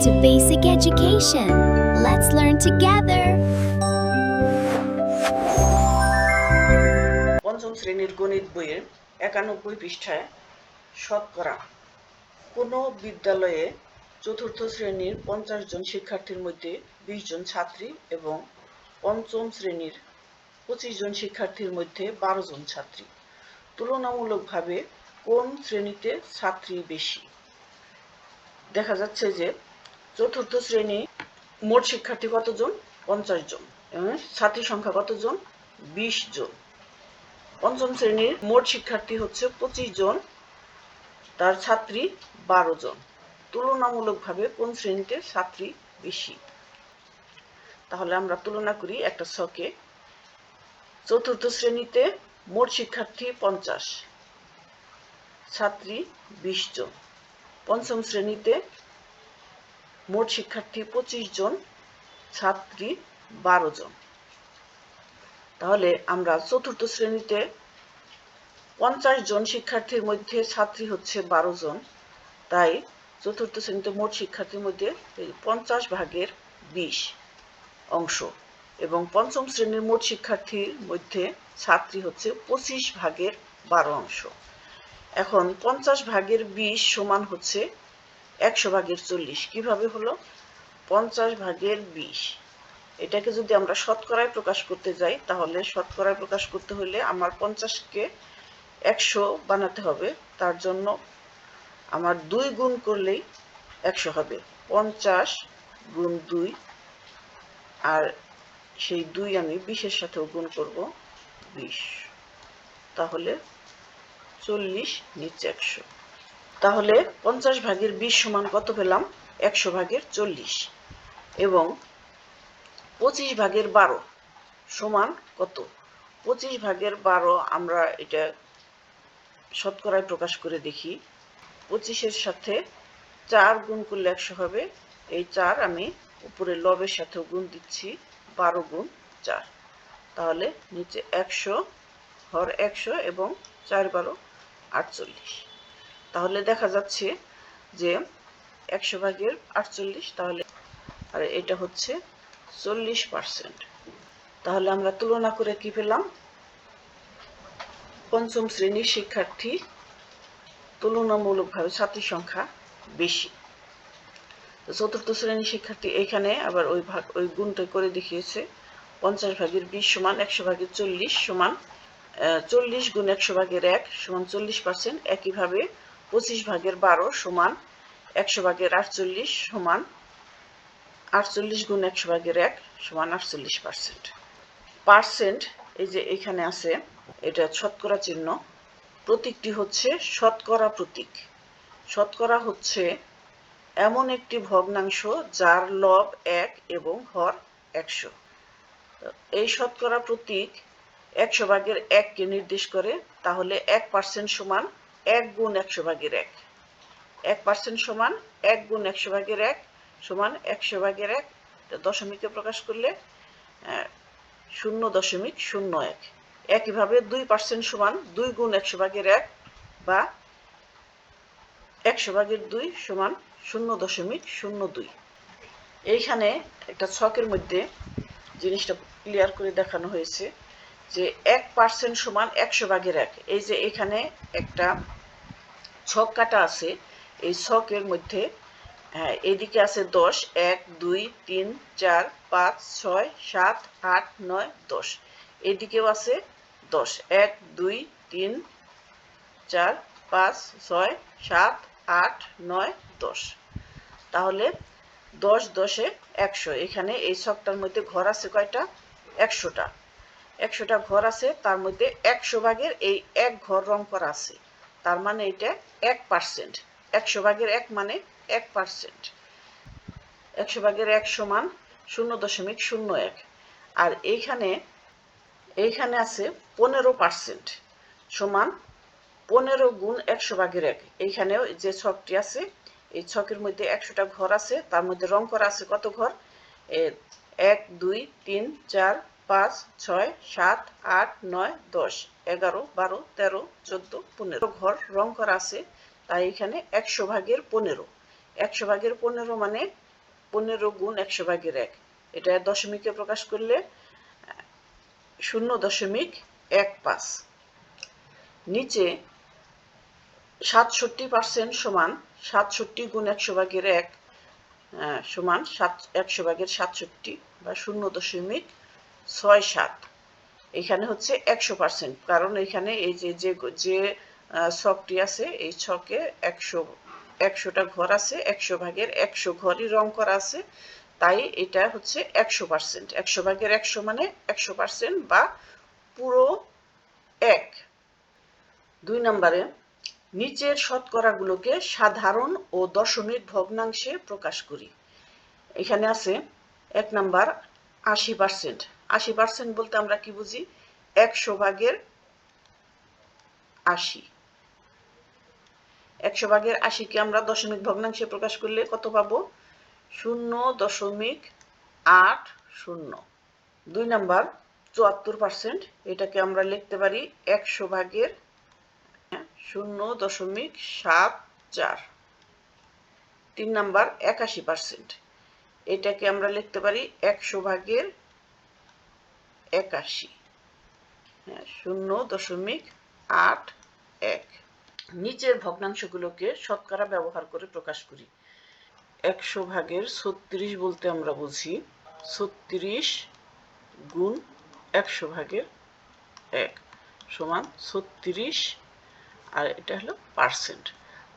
to Basic Education. Let's learn together. পঞ্চম শ্রেণীর গণিত বইয়ের 91 পৃষ্ঠায় শতকরা। কোনো বিদ্যালয়ে চতুর্থ শ্রেণীর 50 জন শিক্ষার্থীর মধ্যে 20 জন ছাত্রী এবং পঞ্চম শ্রেণীর 25 জন শিক্ষার্থীর মধ্যে 12 জন ছাত্রী। তুলনামূলকভাবে কোন শ্রেণীতে ছাত্রী বেশি? দেখা যাচ্ছে যে চতুর্থ শ্রেণী মোট শিক্ষার্থী কতজন? 50 জন এবং ছাত্রী সংখ্যা কতজন? 20 জন। পঞ্চম শ্রেণীর মোট শিক্ষার্থী হচ্ছে 25 জন, তার ছাত্রী 12 জন। তুলনামূলকভাবে কোন শ্রেণীতে ছাত্রী বেশি? তাহলে আমরা তুলনা করি একটা ছকে। চতুর্থ শ্রেণীতে মোট শিক্ষার্থী 50, ছাত্রী 20 জন। পঞ্চম শ্রেণীতে মোট শিক্ষার্থী 25 জন, ছাত্রী 12 জন। তাহলে আমরা চতুর্থ শ্রেণীতে 50 জন শিক্ষার্থীর মধ্যে ছাত্রী হচ্ছে 12 জন, তাই চতুর্থ শ্রেণীতে মোট শিক্ষার্থীর মধ্যে 50 ভাগের 20 অংশ এবং পঞ্চম শ্রেণীর মোট শিক্ষার্থীর মধ্যে ছাত্রী হচ্ছে 25 ভাগের 12 অংশ। এখন 50 ভাগের 20 সমান হচ্ছে 100 ভাগের 40। কিভাবে হলো? 50 ভাগের 20, এটাকে যদি আমরা শতকরায় প্রকাশ করতে যাই, তাহলে শতকরায় প্রকাশ করতে হলে আমার 50কে 100 বানাতে হবে। তার জন্য আমার 2 গুণ করলেই 100 হবে। 50 গুণ 2, আর সেই 2 আমি 20-এর সাথেও গুণ করব, 20। তাহলে 40 নিচে 100। তাহলে 50 ভাগের 20 সমান কত পেলাম? 100 ভাগের 40। এবং 25 ভাগের 12 সমান কত? 25 ভাগের 12 আমরা এটা শতকরায় প্রকাশ করে দেখি। 25-এর সাথে 4 গুণ করলে 100 হবে। এই 4 আমি উপরে লবের সাথেও গুণ দিচ্ছি, 12 গুণ 4। তাহলে নিচে 100 হর 100 এবং 4 12 48। তাহলে দেখা যাচ্ছে যে 100 ভাগের 48, তাহলে আর এটা হচ্ছে 40%। তাহলে আমরা তুলনা করে কি পেলাম? পঞ্চম শ্রেণীর শিক্ষার্থী তুলনামূলকভাবে ছাত্রী সংখ্যা বেশি। চতুর্থ শ্রেণীর শিক্ষার্থী এখানে আবার ওই গুণটা করে দেখিয়েছে। 50 ভাগের 20 সমান 100 ভাগের 40 সমান 40 গুণ 100 ভাগের 1 সমান 40%। একইভাবে 25 ভাগের 12 সমান 100 ভাগের 48 সমান 48 গুণ 100 ভাগের 1 সমান 48%। পার্সেন্ট এই যে এখানে আছে, এটা শতকরা চিহ্ন। প্রতীকটি হচ্ছে শতকরা প্রতীক। শতকরা হচ্ছে এমন একটি ভগ্নাংশ যার লব 1 এবং হর 100। এই শতকরা প্রতীক 100 ভাগের 1কে নির্দেশ করে। তাহলে 1% সমান 1 গুণ 100 ভাগের 1। 1% সমান 1 গুণ 100 ভাগের 1 সমান 100 ভাগের 1। দশমিকে প্রকাশ করলে 0.01। একইভাবে 2% সমান 2 গুণ 100 ভাগের 1 বা 100 ভাগের 2 সমান 0.02। এইখানে একটা ছকের মধ্যে জিনিসটা ক্লিয়ার করে দেখানো হয়েছে যে 1% সমান 100 ভাগের 1। এই যে এখানে একটা ছক কাটা আছে, এই ছকের মধ্যে এদিকে আছে 10, 1 2 3 4 5 6 7 8 9 10। এদিকেও আছে 10, 1 2 3 4 5 6 7 8 9 10। তাহলে 10 10 100। এখানে এই ছকটার মধ্যে ঘর আছে কয়টা? 100টা। 100টা ঘর আছে, তার মধ্যে 100 ভাগের এই 1 ঘর রং করা আছে, তার মানে এটা 1%। 100 ভাগের 1 মানে 1%। 100 ভাগের 1 সমান 0.01। আর এইখানে আছে 15% সমান 15 গুণ 100 ভাগের 1। এইখানেও যে ছকটি আছে, এই ছকের মধ্যে 100টা ঘর আছে, তার মধ্যে রং করা আছে কত ঘর? 1 2 3 4 5 6 7 8 9 10 11 12 13 14 15 ঘর রং করা আছে। তাই এখানে 100 ভাগের 15। 100 ভাগের 15 মানে 15 গুণ 100/1। এটা দশমিকে প্রকাশ করলে 0.15। নিচে 67% সমান 67 গুণ 100/1 সমান 100/67 বা 0.67। এখানে হচ্ছে 100%, কারণ এখানে এই যে ছকটি আছে এই ছকে 100টা ঘর আছে, 100/100 ঘরই রং করা আছে, তাই এটা হচ্ছে 100%। 100/100 মানে 100% বা পুরো 1। 2 নম্বরে নিচের শতকরাগুলোকে সাধারণ ও দশমিক ভগ্নাংশে প্রকাশ করি। এখানে আছে 1 নাম্বার 80%। 80% বলতে আমরা কি বুঝি? 100/80। 100/80 কে আমরা দশমিক ভগ্নাংশে প্রকাশ করলে কত পাবো? 0.80। 2 নাম্বার 74%। এটাকে আমরা লিখতে পারি 100/0.74। 3 নাম্বার 81%। এটাকে আমরা লিখতে পারি 100/81। 0.81। নিচের ভগ্নাংশগুলোকে শতকরা ব্যবহার করে প্রকাশ করি। 100/36 বলতে আমরা বুঝি 36 গুণ 100/1 সমান 36, আর এটা হলো পার্সেন্ট,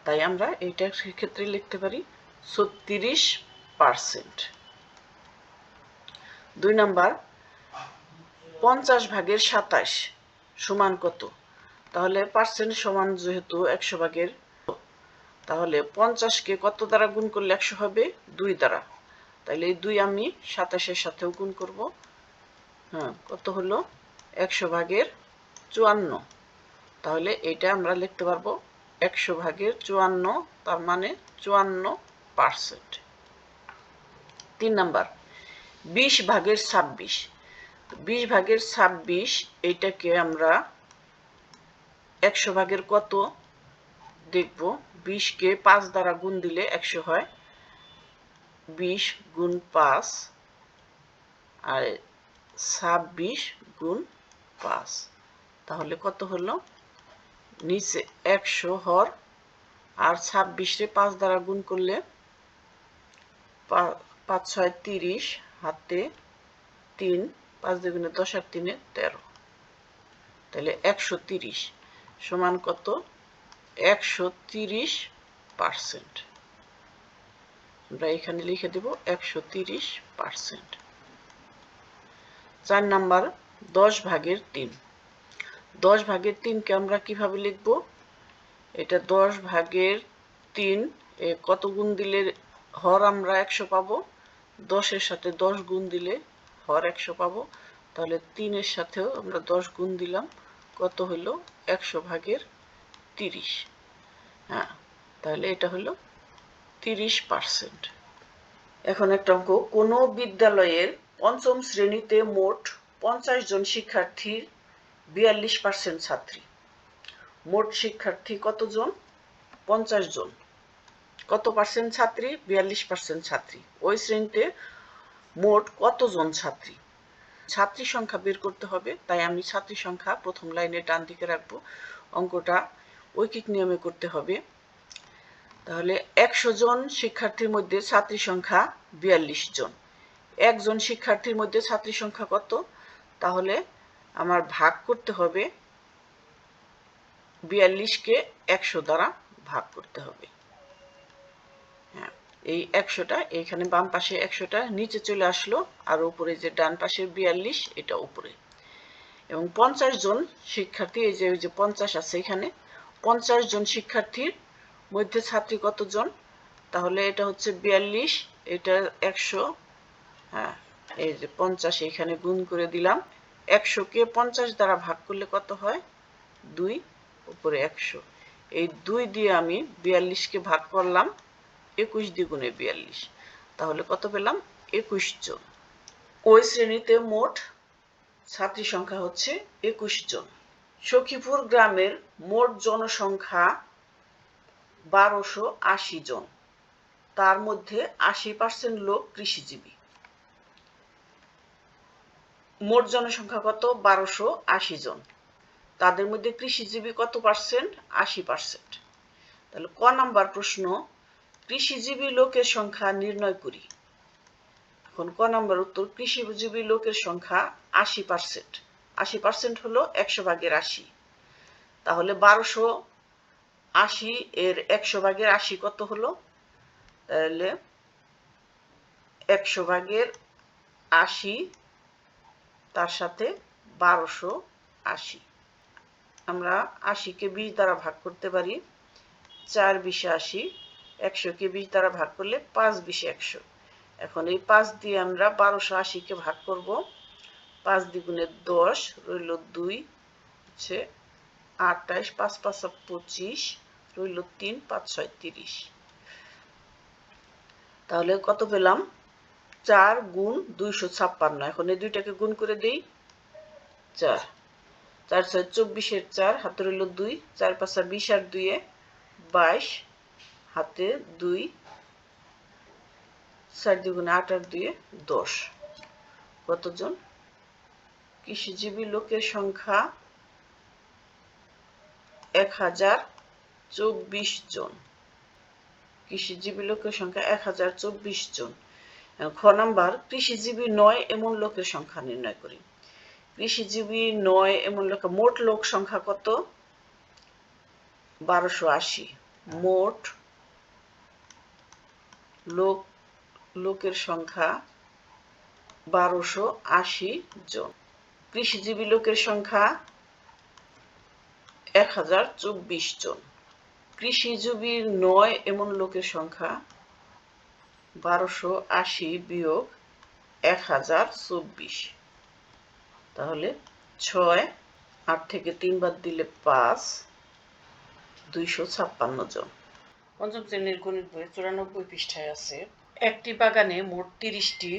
তাই আমরা এইটার ক্ষেত্রে লিখতে পারি 36%। 2 নাম্বার 50/27 সমান কত? তাহলে পার্সেন্ট সমান যেহেতু 100/, তাহলে 50কে কত দ্বারা গুণ করলে 100 হবে? 2 দ্বারা। তাহলে এই 2 আমি 27-এর সাথেও গুণ করব। কত হলো? 100/54। তাহলে এটা আমরা লিখতে পারবো 100/54, তার মানে 54%। 3 নাম্বার 20/26। 20/26 এইটাকে আমরা 100/, কত দেখব? 20কে 5 দ্বারা গুণ দিলে 100 হয়। 20 গুণ 5 আর 26 গুণ 5, তাহলে কত হলো? নিচে 100 হর আর 26-রে 5 দ্বারা গুণ করলে 5 6 30, হাতে 3, 5 2 10 আর 3 13। তাহলে 130 সমান কত? 130%। আমরা এখানে লিখে দেব 130%। 4 নাম্বার 10/3। 10/3 কে আমরা কিভাবে লিখব? এটা 10/3 কত গুণ দিলে হর আমরা 100 পাবো? 10-এর সাথে 10 গুণ দিলে হর 100 পাবো। তাহলে 3-এর সাথেও আমরা 10 গুণ দিলাম, কত হলো? 100/30। তাহলে এটা হলো 30%। এখন একটা অঙ্ক। কোন বিদ্যালয়ের 5ম শ্রেণীতে মোট 50 জন শিক্ষার্থীর 42% ছাত্রী। মোট শিক্ষার্থী কতজন? 50 জন। কত পার্সেন্ট ছাত্রী? 42% ছাত্রী। ওই শ্রেণীতে মোট কতজন ছাত্রী? ছাত্রী সংখ্যা বের করতে হবে, তাই আমি ছাত্রী সংখ্যা প্রথম লাইনে ডান দিকে রাখবো। অঙ্কটা ঐকিক নিয়মে করতে হবে। তাহলে 100 জন শিক্ষার্থীর মধ্যে ছাত্রী সংখ্যা 42 জন। একজন শিক্ষার্থীর মধ্যে ছাত্রী সংখ্যা কত? তাহলে আমার ভাগ করতে হবে, 42কে 100 দ্বারা ভাগ করতে হবে। এই 100টা এখানে বাম পাশে 100টা নিচে চলে আসলো, আর উপরে যে ডান পাশের 42 এটা উপরে। এবং 50 জন শিক্ষার্থী, এই যে 50 আছে এখানে, 50 জন শিক্ষার্থীর মধ্যে ছাত্রী কতজন? তাহলে এটা হচ্ছে 42, এটা 100। এই যে 50 এখানে গুণ করে দিলাম। 100কে 50 দ্বারা ভাগ করলে কত হয়? 2, উপরে 100। এই 2 দিয়ে আমি 42কে ভাগ করলাম 21 দ্বিগুণে 42, তাহলে কত পেলাম? 21 জন। ওই শ্রেণীতে মোট ছাত্রী সংখ্যা হচ্ছে 21 জন। সখীপুর গ্রামের মোট জনসংখ্যা 1280 জন। তার মধ্যে 80% লোক কৃষিজীবী। মোট জনসংখ্যা কত? 1280 জন। তাদের মধ্যে কৃষিজীবী কত পার্সেন্ট? 80%। তাহলে ক নাম্বার প্রশ্ন, কৃষিজীবী লোকের সংখ্যা নির্ণয় করি। এখন ক নাম্বার উত্তর, কৃষিজীবী লোকের সংখ্যা 80%। 80% হলো 100 ভাগের 80। তাহলে 1280 এর 100 ভাগের 80 কত হলো? তাহলে 100 ভাগের 80 তার সাথে 1280। আমরা 80-কে 20 দ্বারা ভাগ করতে পারি। 4 20 80। 100-কে 20 দ্বারা ভাগ করলে 5 20 100। এখন এই 5 দিয়ে আমরা 1280-কে ভাগ করব। 5 দ্বিগুণে 10, রইল 2, হচ্ছে 28, 5 5 25, রইল 3, 5 6 30। তাহলে কত পেলাম? 4 গুণ 256। এখন এই দুইটাকে গুণ করে দেই। 4 4 6 24-এর 4, হাতে রইল 2, 4 5 20 আর 2-এ 22, হাতে 2, 4 দ্বিগুণে 8 আর 2-এ 10। কতজন? কৃষিজীবী লোকের সংখ্যা 1024 জন। কৃষিজীবী লোকের সংখ্যা 1024 জন। খ নাম্বার, কৃষিজীবী নয় এমন লোকের সংখ্যা নির্ণয় করি। কৃষিজীবী নয় এমন লোক, মোট লোক সংখ্যা কত? 1280। মোট লোকের সংখ্যা 1280 জন। কৃষিজীবী লোকের সংখ্যা 1024 জন। কৃষিজীবী নয় এমন লোকের সংখ্যা 1280 বিয়োগ 1024। তাহলে 6, 8 থেকে 3 বাদ দিলে 5, 256 জন। পঞ্চম শ্রেণীর গণিত বই 94 পৃষ্ঠায় আছে, একটি বাগানে মোট 30টি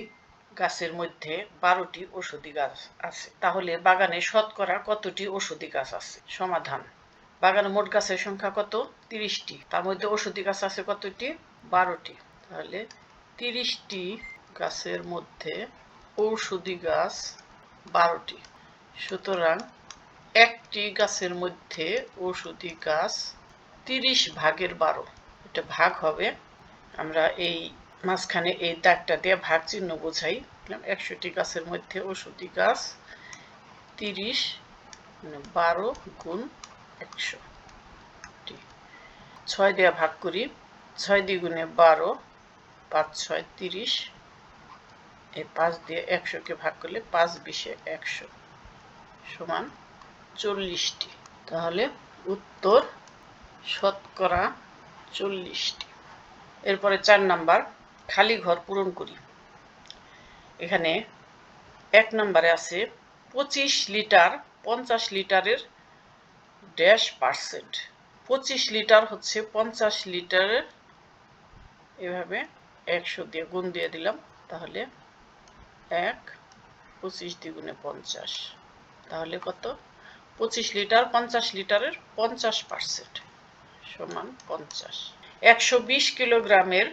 গাছের মধ্যে 12টি ঔষধি গাছ আছে। তাহলে বাগানে শতকরা কতটি ঔষধি গাছ আছে? সমাধান। বাগানে মোট গাছের সংখ্যা কত? 30টি। তার মধ্যে ঔষধি গাছ আছে কতটি? 12টি। তাহলে 30টি গাছের মধ্যে ঔষধি গাছ 12টি। সুতরাং একটি গাছের মধ্যে ঔষধি গাছ 30 ভাগের 12। এটা ভাগ হবে, আমরা এই মাঝখানে এই দাগটা দিয়ে ভাগ চিহ্ন বোঝাই। 100টি গাছের মধ্যে ঔষধি গাছ 30, 12 গুণ 100। 6 দিয়ে ভাগ করি। 6 দ্বিগুণে 12, 5 6 30। এই 5 দিয়ে 100-কে ভাগ করলে 5 20-এ 100 সমান 40টি। তাহলে উত্তর শতকরা 40টি। এরপরে 4 নাম্বার, খালি ঘর পূরণ করি। এখানে 1 নাম্বারে আছে 25 লিটার 50 লিটারের ড্যাশ পার্সেন্ট। 25 লিটার হচ্ছে 50 লিটারের, এভাবে 100 দিয়ে গুণ দিয়ে দিলাম। তাহলে 1, 25 দ্বিগুণে 50। তাহলে কত? 25 লিটার 50 লিটারের 50% সমান 50। 120 কিলোগ্রামের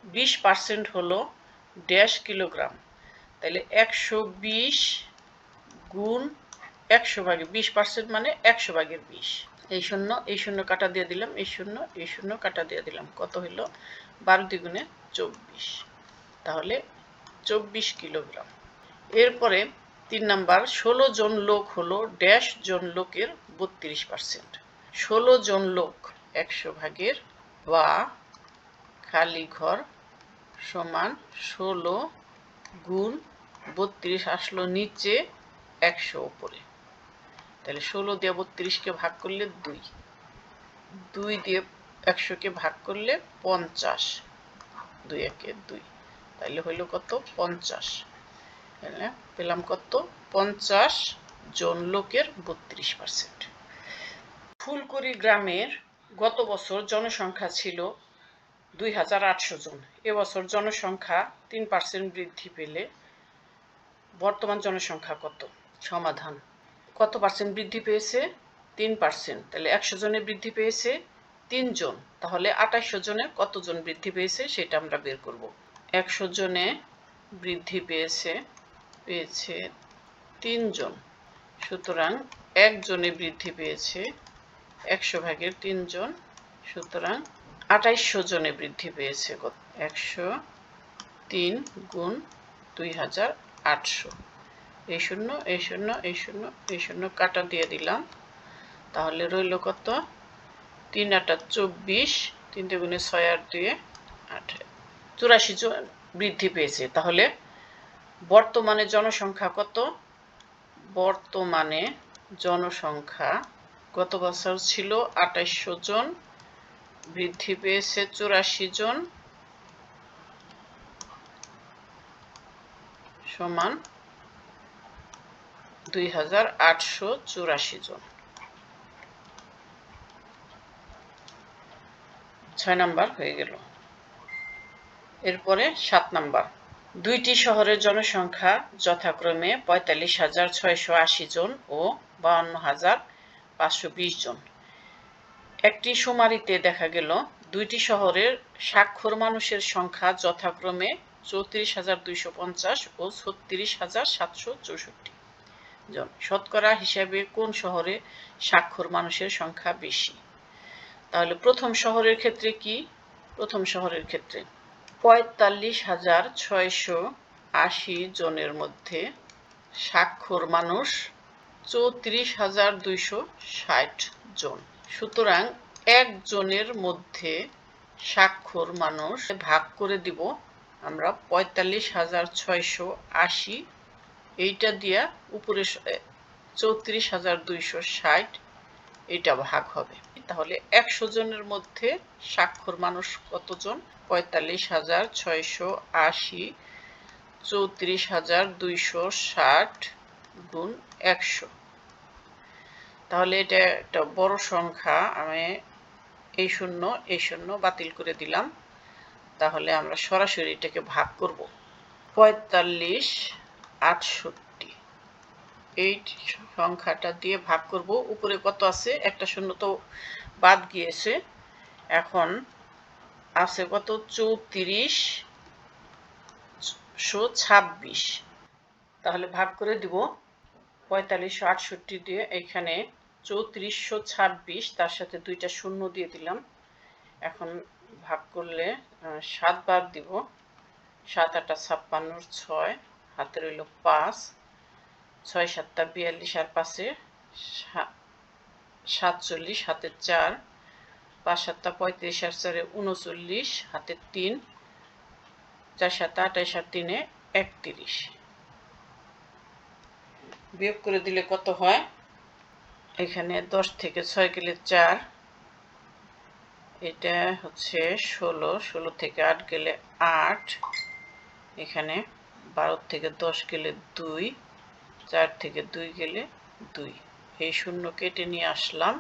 20% হলো ড্যাশ কিলোগ্রাম। তাহলে 120 গুণ 100 ভাগে 20% মানে 100 ভাগের 20। এই শূন্য কাটা দিয়ে দিলাম, এই শূন্য কাটা দিয়ে দিলাম। কত হলো? 12 দ্বিগুণে 24। তাহলে 24 কিলোগ্রাম। এরপরে 3 নাম্বার, 16 জন লোক হলো ড্যাশ জন লোকের 32%। 16 জন লোক 100 ভাগের, বা খালি ঘর সমান 16 গুণ 32 আসলো নিচে, 100 উপরে। তাহলে 16 দিয়ে 32-কে ভাগ করলে 2, 2 দিয়ে 100-কে ভাগ করলে 50, 2 1 2। তাহলে হইল কত? 50। পেলাম কত? 50 জন লোকের 32%। ফুলকুড়ি গ্রামের গত বছর জনসংখ্যা ছিল 2800 জন। এবছর জনসংখ্যা 3% বৃদ্ধি পেলে বর্তমান জনসংখ্যা কত? সমাধান। কত পার্সেন্ট বৃদ্ধি পেয়েছে? 3%। তাহলে 100 জনে বৃদ্ধি পেয়েছে 3 জন, তাহলে 2800 জনে কতজন বৃদ্ধি পেয়েছে সেটা আমরা বের করব। 100 জনে বৃদ্ধি পেয়েছে 3 জন, সুতরাং 1 জনে বৃদ্ধি পেয়েছে 100 ভাগের 3 জন, সুতরাং 2800 জনে বৃদ্ধি পেয়েছে কত? 103 গুণ 2800। এই শূন্য এই শূন্য এই শূন্য এই শূন্য কাটা দিয়ে দিলাম, তাহলে রইল কত? 3 8 24, 3 গুণে 6 আর 2 8, 84 জন বৃদ্ধি পেয়েছে। তাহলে বর্তমানে জনসংখ্যা কত? বর্তমানে জনসংখ্যা গত বছর ছিল 2800 জন, বৃদ্ধি পেয়েছে 84 জন, সমান 2884 জন। 6 নাম্বার হয়ে গেল। এরপরে 7 নাম্বার। দুইটি শহরের জনসংখ্যা যথাক্রমে 45,680 জন ও 52,520 জন। একটি শুমারিতে দেখা গেল দুইটি শহরের স্বাক্ষর মানুষের সংখ্যা যথাক্রমে 34,250 ও 36,764 জন। শতকরা হিসাবে কোন শহরে স্বাক্ষর মানুষের সংখ্যা বেশি? তাহলে প্রথম শহরের ক্ষেত্রে কি? প্রথম শহরের ক্ষেত্রে 45,680 জনের মধ্যে স্বাক্ষর মানুষ 34,260 জন। সুতরাং একজনের মধ্যে স্বাক্ষর মানুষ ভাগ করে দিব আমরা 45,680, এইটা দিয়া উপরে 34,260 এটা ভাগ হবে। তাহলে 100 জনের মধ্যে স্বাক্ষর মানুষ কতজন? 45,680 34,260 গুণ 100। তাহলে এটা একটা বড় সংখ্যা, আমি এই শূন্য বাতিল করে দিলাম। তাহলে আমরা সরাসরি এটাকে ভাগ করব। 45,68 এই সংখ্যাটা দিয়ে ভাগ করব। উপরে কত আছে? একটা শূন্য তো বাদ গিয়েছে, এখন আছে কত? 34,26। তাহলে ভাগ করে দিব 45,68 দিয়ে, এখানে 34,26, তার সাথে দুইটা শূন্য দিয়ে দিলাম। এখন ভাগ করলে 7 বাদ দিব, 7 8 56, 6 হাতে রইল 5, 6 7 42 আর 5 47, হাতে 4, 5 7 35 আর 4 39, হাতে 3, 4 7 28 আর 3 31। বিয়োগ করে দিলে কত হয়? এখানে 10 থেকে 6 গেলে 4, এটা হচ্ছে 16, 16 থেকে 8 গেলে 8, এখানে 12 থেকে 10 গেলে 2, 4 থেকে 2 গেলে 2, এই শূন্য কেটে নিয়ে আসলাম।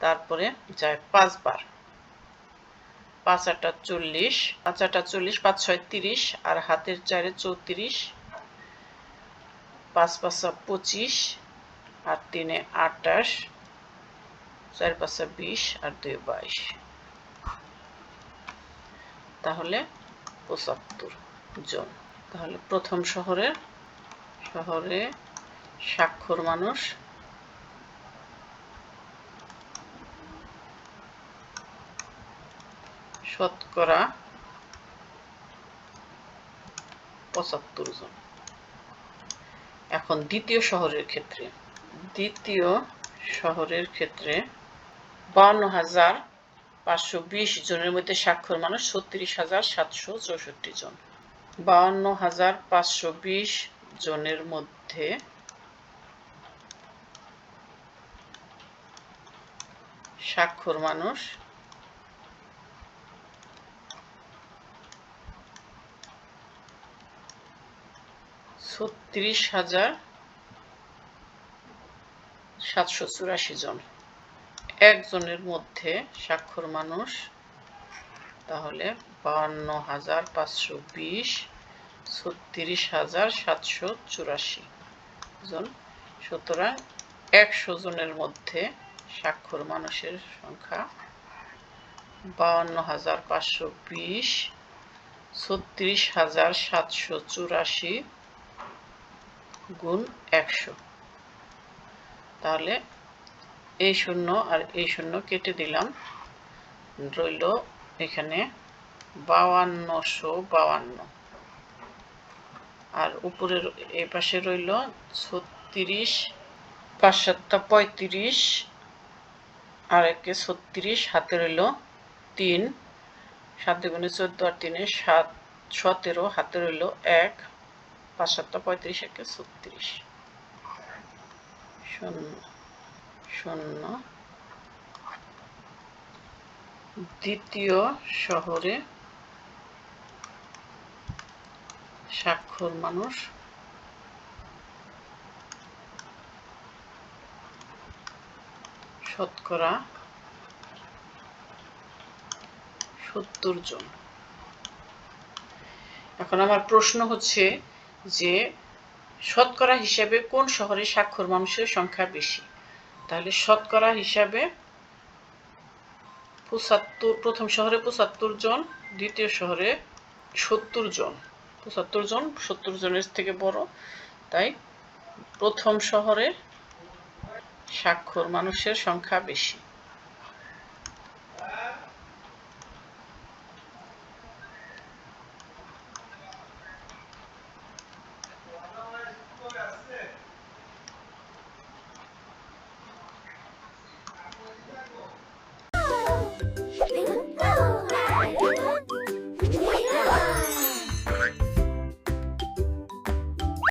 তারপরে যায় 5 বার, 5 8 40, 5 8 40, 5 6 30 আর হাতের 4 34, 5 5 25 আর 3 28, 4 5 20 আর 2 22, তাহলে 75 জন। তাহলে প্রথম শহরে স্বাক্ষর মানুষ শতকরা 75 জন। এখন দ্বিতীয় শহরের ক্ষেত্রে 52,520 জনের মধ্যে স্বাক্ষর মানুষ 36,764 জন। 52,520 জনের মধ্যে স্বাক্ষর মানুষ 36,784 জন। একজনের মধ্যে স্বাক্ষর মানুষ তাহলে 52,520 36,784 জন। সুতরাং 100 জনের মধ্যে স্বাক্ষর মানুষের সংখ্যা 52,520, 36,784 গুণ 100। তাহলে এই শূন্য আর এই শূন্য কেটে দিলাম, রইল এখানে 5252, আর উপরের এই পাশে রইল 36, 5 7 35, আর একে 36, হাতে রইল 3, 7 দুগুণে 14 আর 3 7 17, হাতে রইল 1, 5 7 35, একে 36, 0 0। দ্বিতীয় শহরে স্বাক্ষর মানুষ শতকরা 70 জন। এখন আমার প্রশ্ন হচ্ছে যে শতকরা হিসাবে কোন শহরে স্বাক্ষর মানুষের সংখ্যা বেশি? তাহলে শতকরা হিসাবে 75, প্রথম শহরে 75 জন, দ্বিতীয় শহরে 70 জন। 75 জন 70 জনের থেকে বড়, তাই প্রথম শহরে স্বাক্ষর মানুষের সংখ্যা বেশি।